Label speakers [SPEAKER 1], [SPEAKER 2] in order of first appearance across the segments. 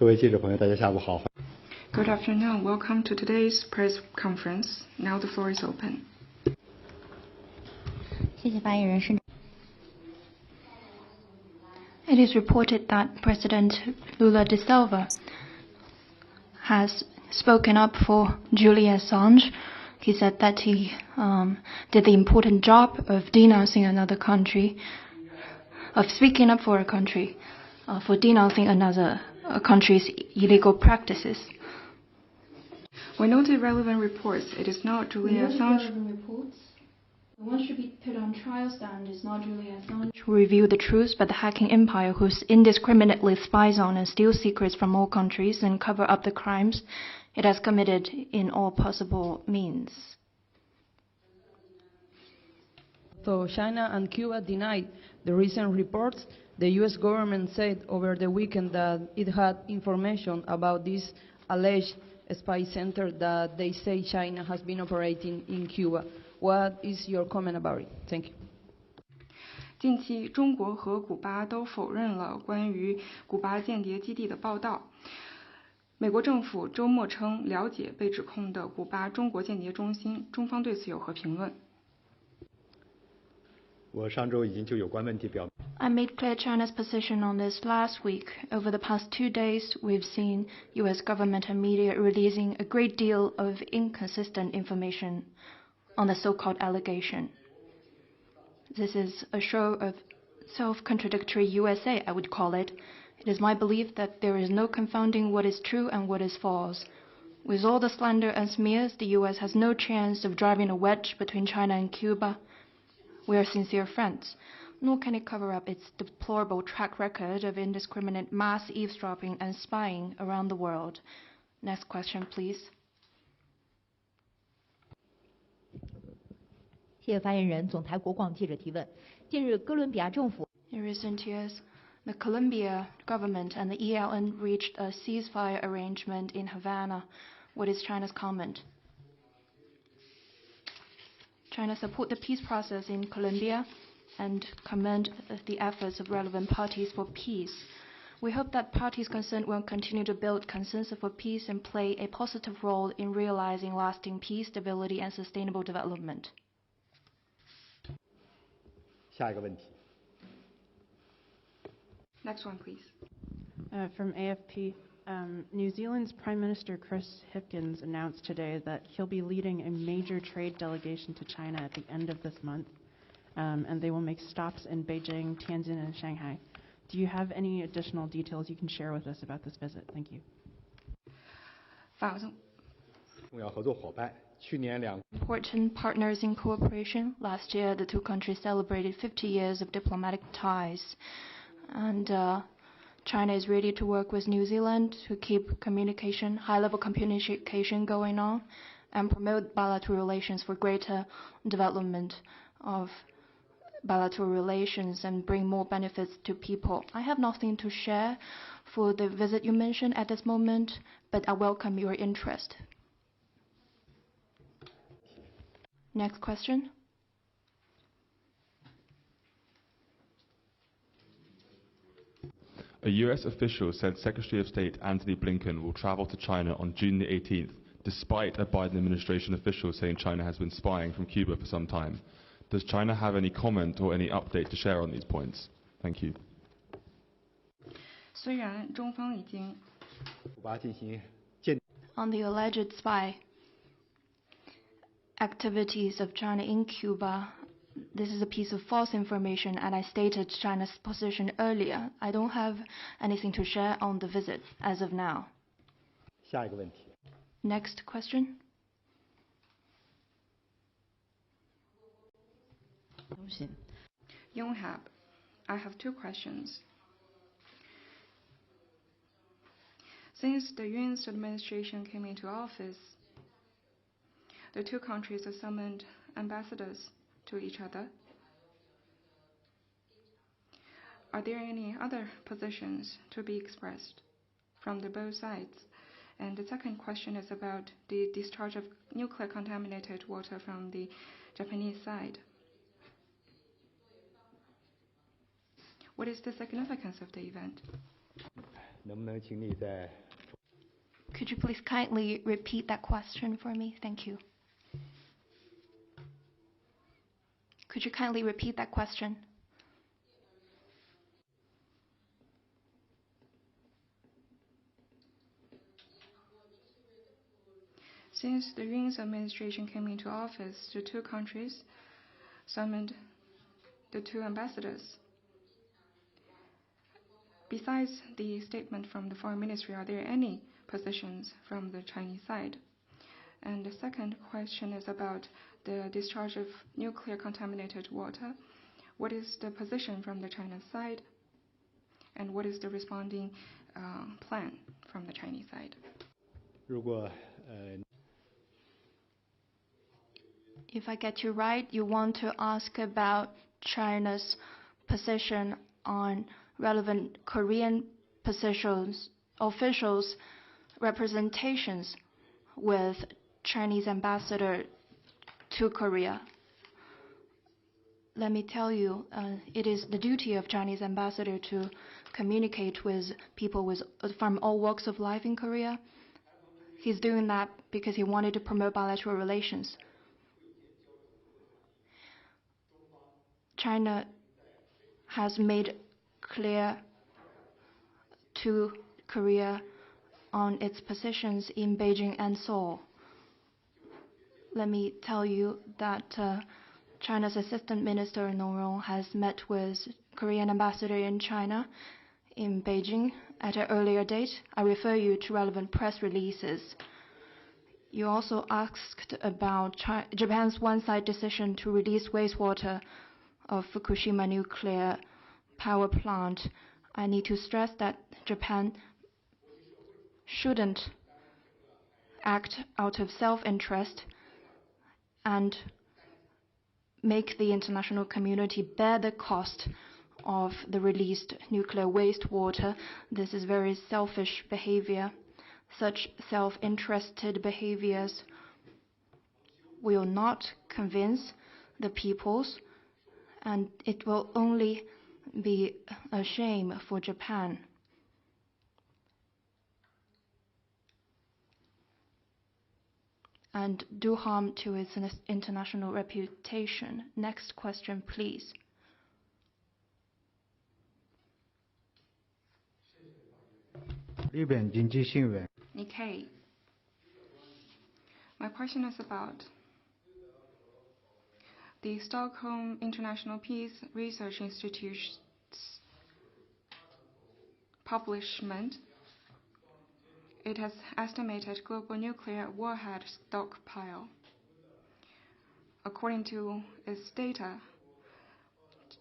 [SPEAKER 1] 各位记者朋友，大家下午好。
[SPEAKER 2] Good afternoon. Welcome to today's press conference. Now the floor is open.
[SPEAKER 3] 谢谢发言人申。
[SPEAKER 4] It is reported that President Lula da Silva has spoken up for Julian Assange. He said that he did the important job of denouncing another country, of speaking up for a country, for denouncing another country's illegal practices.
[SPEAKER 2] We noted relevant reports. It is not Julian Assange.
[SPEAKER 4] The one should be put on trial stand is not Julian Assange who revealed the truth, but the hacking empire who indiscriminately spies on and steals secrets from all countries and cover up the crimes it has committed in all possible means.
[SPEAKER 5] Though China and Cuba denied the recent reports, the U.S. government said over the weekend that it had information about this alleged spy center that they say China has been operating in Cuba. What is your comment about it? Thank you.
[SPEAKER 2] 近期，中国和古巴都否认了关于古巴间谍基地的报道。美国政府周末称了解被指控的古巴中国间谍中心，中方对此有何评论？
[SPEAKER 1] 我上周已经就有关问题表明。
[SPEAKER 4] I made clear China's position on this last week. Over the past 2 days, we've seen U.S. government and media releasing a great deal of inconsistent information on the so-called allegation. This is a show of self-contradictory USA, I would call it. It is my belief that there is no confounding what is true and what is false. With all the slander and smears, the US has no chance of driving a wedge between China and Cuba. We are sincere friends, nor can it cover up its deplorable track record of indiscriminate mass eavesdropping and spying around the world. Next question, please.
[SPEAKER 3] 谢谢发言人。总台国广记者提问：近日，哥伦比亚政府
[SPEAKER 4] In recent years, the Colombia government and the ELN reached a ceasefire arrangement in Havana. What is China's comment? China supports the peace process in Colombia and commend the efforts of relevant parties for peace. We hope that parties concerned will continue to build consensus for peace and play a positive role in realizing lasting peace, stability, and sustainable development.
[SPEAKER 1] 下一个问题。
[SPEAKER 2] Next one, please.
[SPEAKER 6] From AFP, New Zealand's Prime Minister Chris Hipkins announced today that he'll be leading a major trade delegation to China at the end of this month, and they will make stops in Beijing, Tianjin, and Shanghai. Do you have any additional details you can share with us about this visit? Thank you.
[SPEAKER 1] 重要合作伙伴。去年
[SPEAKER 4] Important partners in cooperation. Last year, the two countries celebrated 50 years of diplomatic ties. And China is ready to work with New Zealand to keep communication, high-level communication going on and promote bilateral relations for greater development of bilateral relations and bring more benefits to people. I have nothing to share for the visit you mentioned at this moment, but I welcome your interest. Next question.
[SPEAKER 7] A US official said Secretary of State Antony Blinken will travel to China on June the 18th, despite a Biden administration official saying China has been spying from Cuba for some time. Does China have any comment or any update to share on these points? Thank you.
[SPEAKER 2] 虽然中方已经
[SPEAKER 4] On the alleged spy activities of China in Cuba, this is a piece of false information, and I stated China's position earlier. I don't have anything to share on the visit as of now.
[SPEAKER 1] 下一个问题。
[SPEAKER 4] Next question.
[SPEAKER 2] Yonghap, I have 2 questions. Since the Yuan's administration came into office, the two countries have summoned ambassadors to each other. Are there any other positions to be expressed from the both sides? And the second question is about the discharge of nuclear contaminated water from the Japanese side. What is the significance of the event?
[SPEAKER 1] 能不能请你再
[SPEAKER 4] Could you please kindly repeat that question for me? Thank you. Could you kindly repeat that question?
[SPEAKER 2] Since the Yun's administration came into office, the two countries summoned the two ambassadors. Besides the statement from the foreign ministry, are there any positions from the Chinese side? And the second question is about the discharge of nuclear contaminated water. What is the position from the China side? And what is the responding plan from the Chinese side?
[SPEAKER 1] 如果
[SPEAKER 4] If I get you right, you want to ask about China's position on relevant Korean officials' representations with Chinese ambassador to Korea. Let me tell you, it is the duty of Chinese ambassador to communicate with people from all walks of life in Korea. He's doing that because he wanted to promote bilateral relations. China has made clear to Korea on its positions in Beijing and Seoul. Let me tell you that China's Assistant Minister Nong has met with Korean ambassador in China in Beijing at an earlier date. I refer you to relevant press releases. You also asked about Japan's one-side decision to release wastewater of Fukushima nuclear power plant. I need to stress that Japan shouldn't act out of self-interest and make the international community bear the cost of the released nuclear wastewater. This is very selfish behavior. Such self-interested behaviors will not convince the peoples, and it will only be a shame for Japan. And do harm to its international reputation. Next question, please.
[SPEAKER 2] Nikkei. My question is about the Stockholm International Peace Research Institute's publishment. It has estimated global nuclear warhead stockpile. According to its data,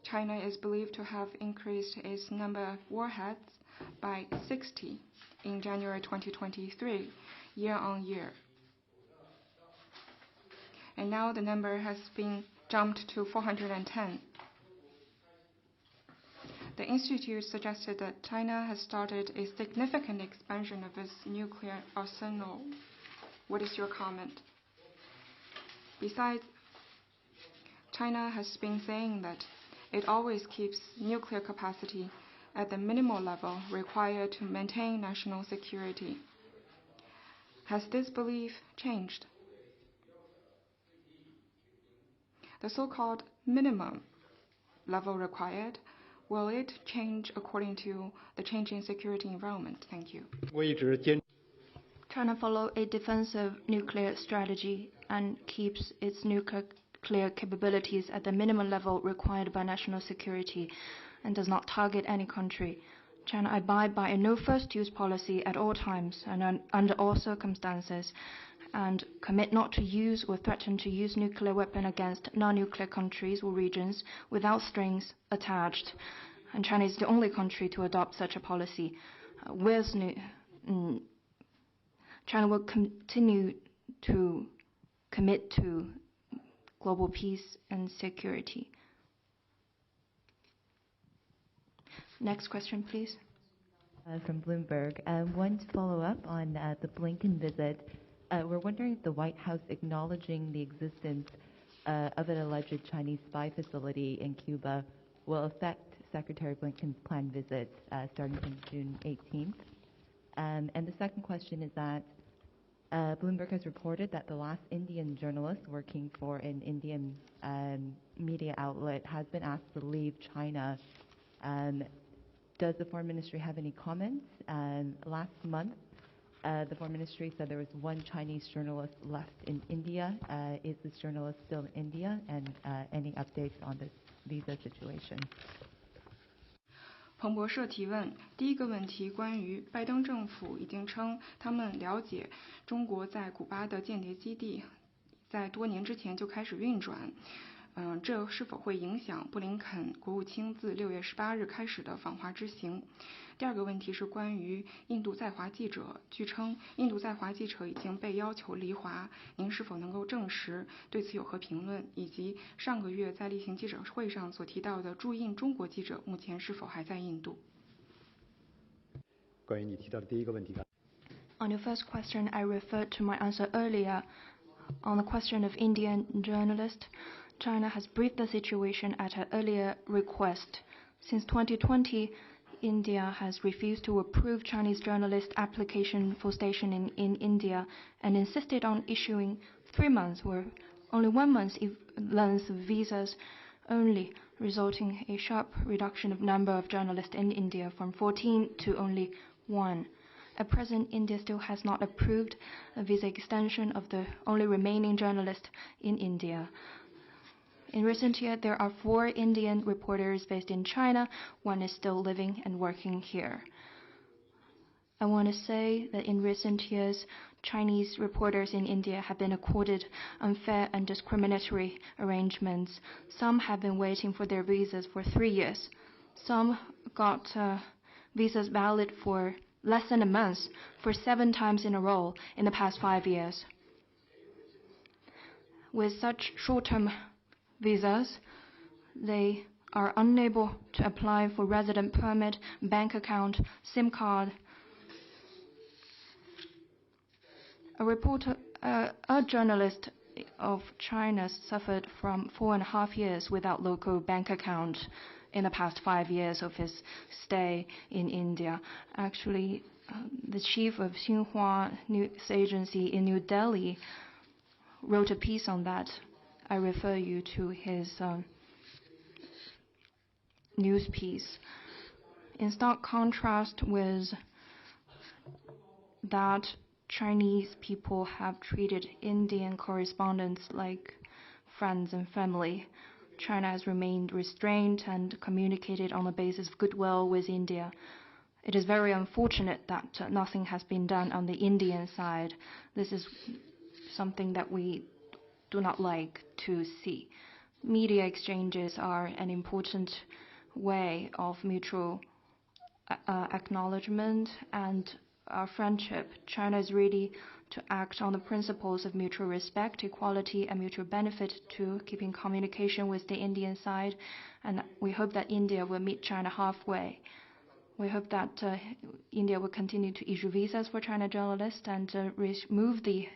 [SPEAKER 2] China is believed to have increased its number of warheads by 60 in January 2023, year on year. And now the number has been jumped to 410. The Institute suggested that China has started a significant expansion of its nuclear arsenal. What is your comment? Besides, China has been saying that it always keeps nuclear capacity at the minimal level required to maintain national security. Has this belief changed? The so-called minimum level required, will it change according to the changing security environment? Thank you.
[SPEAKER 4] China follows a defensive nuclear strategy and keeps its nuclear capabilities at the minimum level required by national security and does not target any country. China abides by a no first use policy at all times and under all circumstances, and commit not to use or threaten to use nuclear weapon against non-nuclear countries or regions without strings attached. And China is the only country to adopt such a policy. China will continue to commit to global peace and security. Next question, please.
[SPEAKER 3] From Bloomberg. One to follow up on the Blinken visit. We're wondering if the White House acknowledging the existence of an alleged Chinese spy facility in Cuba will affect Secretary Blinken's planned visit starting from June 18th. And the second question is that Bloomberg has reported that the last Indian journalist working for an Indian media outlet has been asked to leave China. Does the Foreign Ministry have any comments? Last month, the Foreign Ministry said there was one Chinese journalist left in India. Is this journalist still in India? And any updates on this visa situation?
[SPEAKER 2] 彭博社提问，第一个问题关于拜登政府已经称他们了解中国在古巴的间谍基地在多年之前就开始运转，这是否会影响布林肯国务卿自6月18日开始的访华之行？第二个问题是关于印度在华记者，据称印度在华记者已经被要求离华，您是否能够证实？对此有何评论？以及上个月在例行记者会上所提到的驻印中国记者，目前是否还在印度？
[SPEAKER 1] 关于你提到的第一个问题。
[SPEAKER 4] On your first question, I referred to my answer earlier. On the question of Indian journalists, China has briefed the situation at an earlier request. Since 2020, India has refused to approve Chinese journalist application for stationing in India and insisted on issuing 3 months or only 1 month length of visas only, resulting in a sharp reduction of number of journalists in India from 14 to only 1. At present, India still has not approved a visa extension of the only remaining journalist in India. In recent years, there are 4 Indian reporters based in China. 1 is still living and working here. I want to say that in recent years, Chinese reporters in India have been accorded unfair and discriminatory arrangements. Some have been waiting for their visas for 3 years. Some got visas valid for less than a month for 7 times in a row in the past 5 years. With such short-term visas, they are unable to apply for resident permit, bank account, SIM card. A journalist of China suffered from 4.5 years without local bank account in the past 5 years of his stay in India. Actually, the chief of Xinhua News Agency in New Delhi wrote a piece on that. I refer you to his news piece. In stark contrast with that, Chinese people have treated Indian correspondents like friends and family. China has remained restrained and communicated on the basis of goodwill with India. It is very unfortunate that nothing has been done on the Indian side. This is something that we do not like to see. Media exchanges are an important way of mutual acknowledgement and friendship. China is ready to act on the principles of mutual respect, equality, and mutual benefit to keeping communication with the Indian side. And we hope that India will meet China halfway. We hope that India will continue to issue visas for China journalists and remove the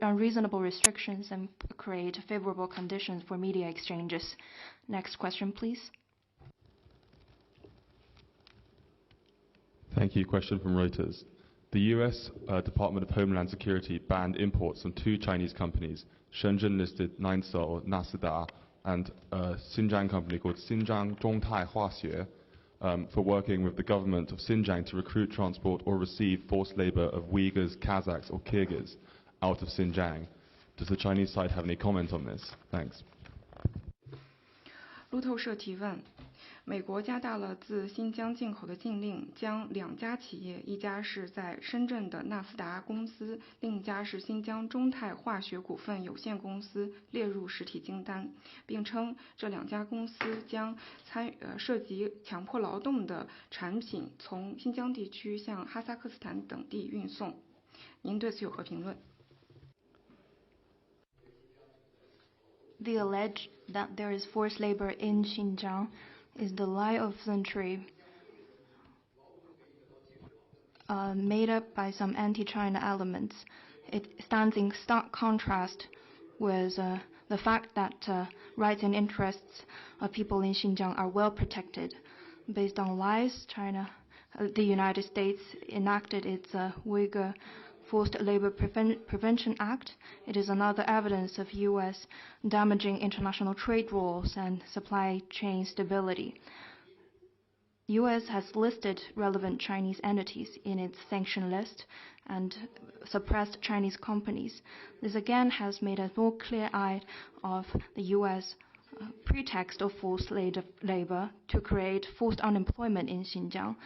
[SPEAKER 4] unreasonable restrictions and create favorable conditions for media exchanges. Next question, please.
[SPEAKER 7] Thank you. Question from Reuters. The US Department of Homeland Security banned imports from 2 Chinese companies, Shenzhen-listed Ninesol Nasida and a Xinjiang company called Xinjiang Zhongtai Huaxue, for working with the government of Xinjiang to recruit, transport or receive forced labor of Uyghurs, Kazakhs or Kyrgyz out of Xinjiang. Does the Chinese side have any comment on this? Thanks.
[SPEAKER 2] 路透社提问，美国加大了自新疆进口的禁令，将2家企业，一家是在深圳的纳斯达公司，另一家是新疆中泰化学股份有限公司列入实体清单，并称这2家公司将涉及强迫劳动的产品从新疆地区向哈萨克斯坦等地运送。您对此有何评论？
[SPEAKER 4] They allege that there is forced labor in Xinjiang is the lie of the century, made up by some anti-China elements. It stands in stark contrast with the fact that rights and interests of people in Xinjiang are well protected. Based on lies, China the United States enacted its Uyghur Forced Labor Prevention Act. It is another evidence of U.S. damaging international trade rules and supply chain stability. U.S. has listed relevant Chinese entities in its sanction list and suppressed Chinese companies. This again has made us more clear-eyed of the U.S. Pretext of forced labor to create forced unemployment in Xinjiang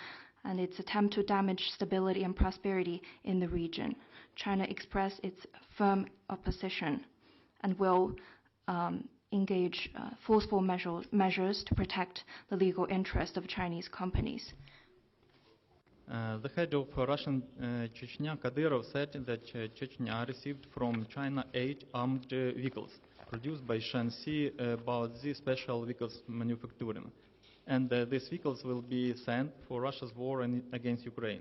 [SPEAKER 4] and its attempt to damage stability and prosperity in the region. China expressed its firm opposition and will engage forceful measures to protect the legal interests of Chinese companies.
[SPEAKER 8] The head of Russian Chechnya, Kadyrov, said that Chechnya received from China 8 armed vehicles produced by Shanxi about the special vehicles manufacturing. And these vehicles will be sent for Russia's war against Ukraine.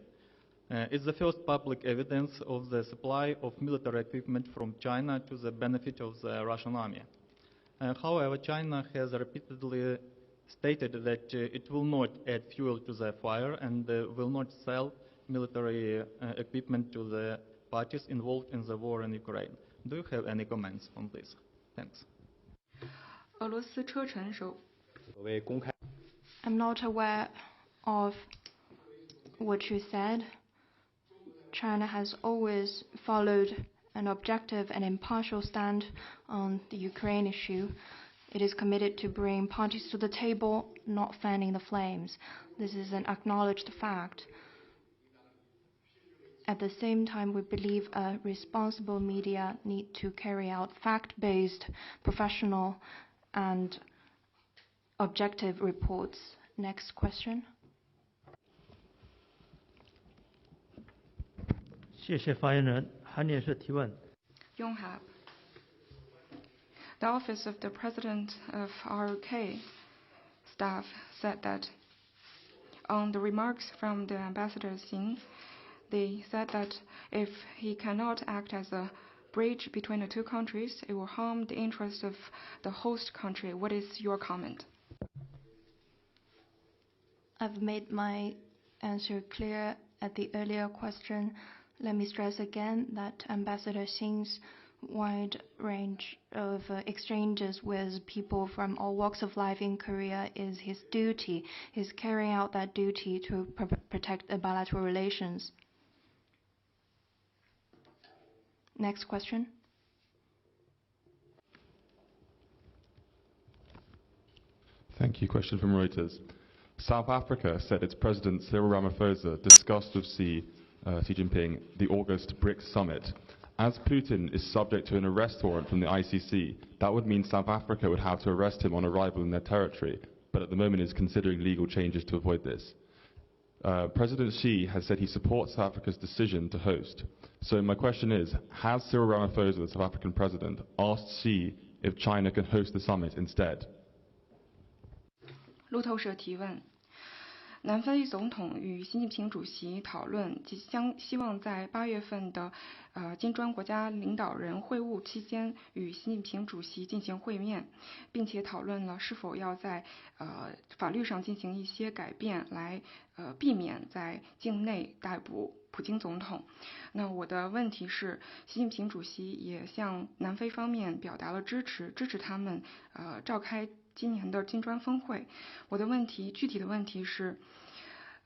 [SPEAKER 8] It's the first public evidence of the supply of military equipment from China to the benefit of the Russian army. However, China has repeatedly stated that it will not add fuel to the fire and will not sell military equipment to the parties involved in the war in Ukraine. Do you have any comments on this? Thanks.
[SPEAKER 2] 俄罗斯车臣首
[SPEAKER 1] 所谓公开
[SPEAKER 4] I'm not aware of what you said. China has always followed an objective and impartial stand on the Ukraine issue. It is committed to bring parties to the table, not fanning the flames. This is an acknowledged fact. At the same time, we believe responsible media need to carry out fact-based, professional, and objective reports. Next question.
[SPEAKER 9] 谢谢发言人。韩女士提问。
[SPEAKER 2] Yonghap. The office of the president of ROK staff said that on the remarks from the ambassador Xing, they said that if he cannot act as a bridge between the two countries, it will harm the interests of the host country. What is your comment?
[SPEAKER 4] I've made my answer clear at the earlier question. Let me stress again that Ambassador Xing's wide range of exchanges with people from all walks of life in Korea is his duty. He's carrying out that duty to protect the bilateral relations. Next question.
[SPEAKER 7] Thank you. Question from Reuters. South Africa said its President Cyril Ramaphosa discussed with Xi Jinping the August BRICS summit. As Putin is subject to an arrest warrant from the ICC, that would mean South Africa would have to arrest him on arrival in their territory, but at the moment is considering legal changes to avoid this. President Xi has said he supports South Africa's decision to host. So my question is, has Cyril Ramaphosa, the South African president, asked Xi if China can host the summit instead?
[SPEAKER 2] 路透社提问：南非总统与习近平主席讨论希望在8月份的金砖国家领导人会晤期间与习近平主席进行会面，并且讨论了是否要在法律上进行一些改变，来避免在境内逮捕普京总统。那我的问题是，习近平主席也向南非方面表达了支持他们召开今年的金砖峰会。我的具体的问题是，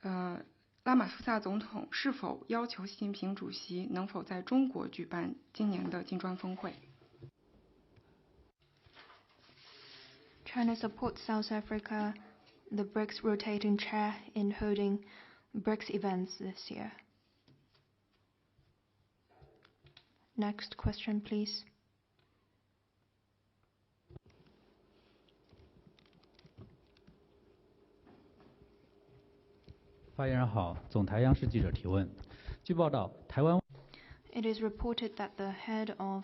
[SPEAKER 2] 拉马福萨总统是否要求习近平主席能否在中国举办今年的金砖峰会？
[SPEAKER 4] China supports South Africa, the BRICS rotating chair, in holding BRICS events this year. Next question, please.
[SPEAKER 10] 发言人好，总台央视记者提问。据报道，台湾
[SPEAKER 4] It is reported that the head of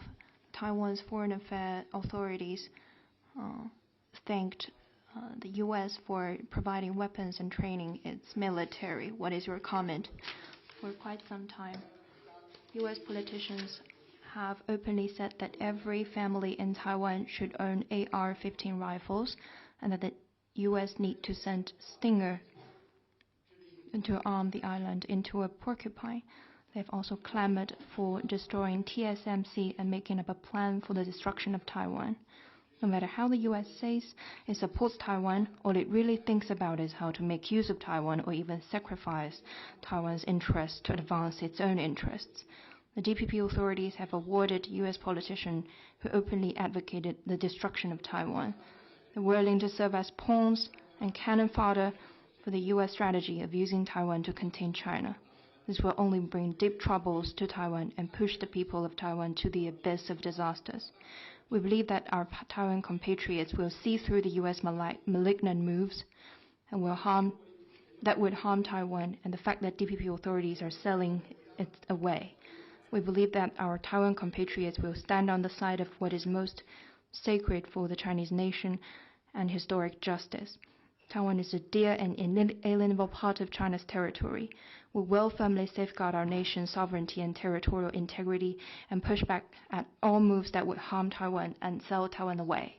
[SPEAKER 4] Taiwan's foreign affairs authorities thanked the U.S. for providing weapons and training its military. What is your comment? For quite some time, U.S. politicians have openly said that every family in Taiwan should own AR-15 rifles and that the U.S. need to send Stinger to arm the island into a porcupine. They've also clamored for destroying TSMC and making up a plan for the destruction of Taiwan. No matter how the US says it supports Taiwan, all it really thinks about is how to make use of Taiwan or even sacrifice Taiwan's interests to advance its own interests. The DPP authorities have awarded US politicians who openly advocated the destruction of Taiwan. They're willing to serve as pawns and cannon fodder for the US strategy of using Taiwan to contain China. This will only bring deep troubles to Taiwan and push the people of Taiwan to the abyss of disasters. We believe that our Taiwan compatriots will see through the US malignant moves and that would harm Taiwan and the fact that DPP authorities are selling it away. We believe that our Taiwan compatriots will stand on the side of what is most sacred for the Chinese nation and historic justice. Taiwan is a dear and inalienable part of China's territory. We will firmly safeguard our nation's sovereignty and territorial integrity and push back at all moves that would harm Taiwan and sell Taiwan away.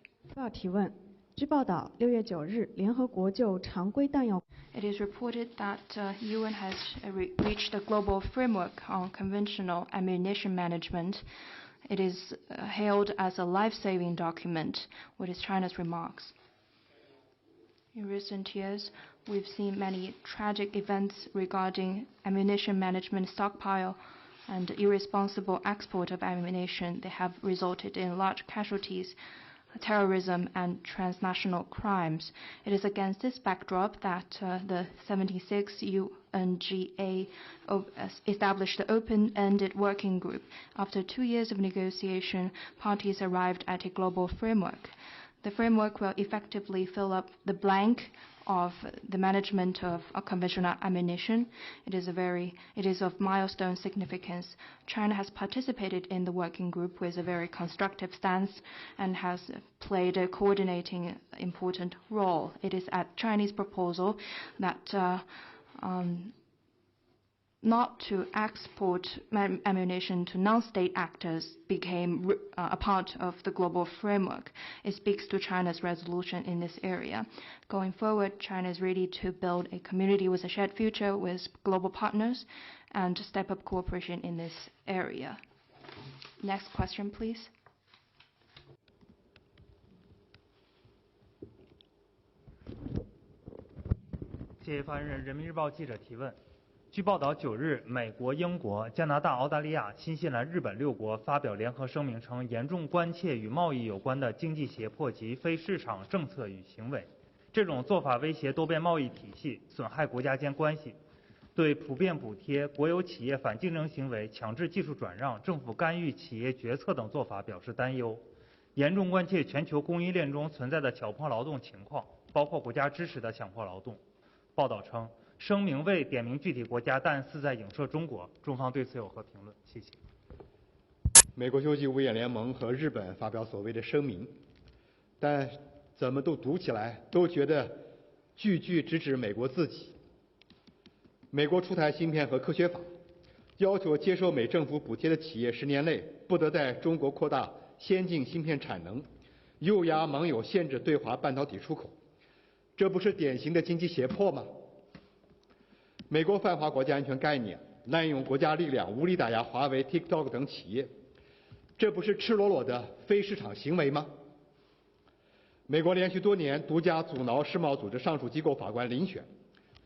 [SPEAKER 11] 提问。据报道，6月9日，联合国就常规弹药
[SPEAKER 4] It is reported that UN has reached a global framework on conventional ammunition management. It is hailed as a life-saving document. What is China's remarks? In recent years, we've seen many tragic events regarding ammunition management stockpile and irresponsible export of ammunition. They have resulted in large casualties, terrorism and transnational crimes. It is against this backdrop that the 76th UNGA established the open-ended working group. After 2 years of negotiation, parties arrived at a global framework. The framework will effectively fill up the blank of the management of conventional ammunition. It is of milestone significance. China has participated in the working group with a very constructive stance and has played a coordinating important role. It is at Chinese proposal that not to export ammunition to non-state actors became a part of the global framework. It speaks to China's resolution in this area. Going forward, China is ready to build a community with a shared future with global partners and step up cooperation in this area. Next question, please.
[SPEAKER 9] 谢谢发言人。人民日报记者提问。据报道，9日，美国、英国、加拿大、澳大利亚、新西兰、日本6国发表联合声明称，严重关切与贸易有关的经济胁迫及非市场政策与行为。这种做法威胁多边贸易体系，损害国家间关系，对普遍补贴、国有企业反竞争行为、强制技术转让、政府干预企业决策等做法表示担忧，严重关切全球供应链中存在的强迫劳动情况，包括国家支持的强迫劳动。报道称，声明未点名具体国家，但似在影射中国。中方对此有何评论？谢谢。
[SPEAKER 1] 美国洲际五眼联盟和日本发表所谓的声明，但怎么都读起来都觉得句句直指美国自己。美国出台芯片和科学法，要求接受美政府补贴的企业10年内不得在中国扩大先进芯片产能，又压盟友限制对华半导体出口，这不是典型的经济胁迫吗？美国泛化国家安全概念，滥用国家力量，无理打压华为、TikTok 等企业，这不是赤裸裸的非市场行为吗？美国连续多年独家阻挠世贸组织上述机构法官遴选，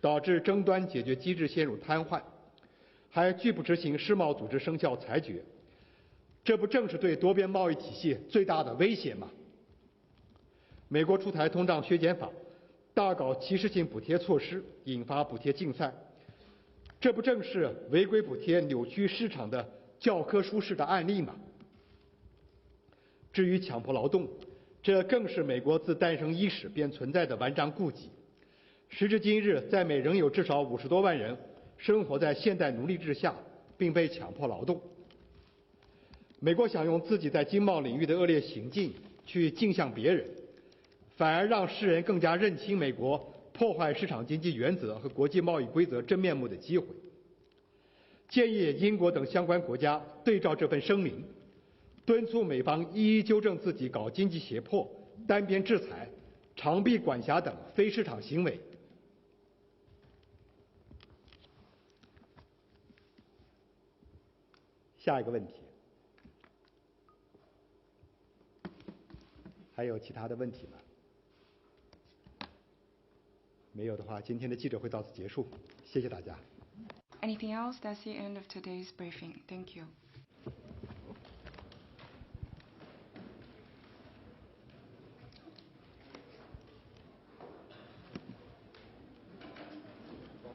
[SPEAKER 1] 导致争端解决机制陷入瘫痪，还拒不执行世贸组织生效裁决，这不正是对多边贸易体系最大的威胁吗？美国出台通胀削减法，大搞歧视性补贴措施，引发补贴竞赛，这不正是违规补贴扭曲市场的教科书式的案例吗？至于强迫劳动，这更是美国自诞生伊始便存在的顽瘴痼疾。时至今日，在美仍有至少50多万人生活在现代奴隶制下，并被强迫劳动。美国想用自己在经贸领域的恶劣行径去镜像别人，反而让世人更加认清美国破坏市场经济原则和国际贸易规则真面目的机会。建议英国等相关国家对照这份声明，敦促美方一一纠正自己搞经济胁迫、单边制裁、长臂管辖等非市场行为。下一个问题，还有其他的问题吗？没有的话，今天的记者会到此结束，谢谢大家。
[SPEAKER 2] Anything else? That's the end of today's briefing. Thank you.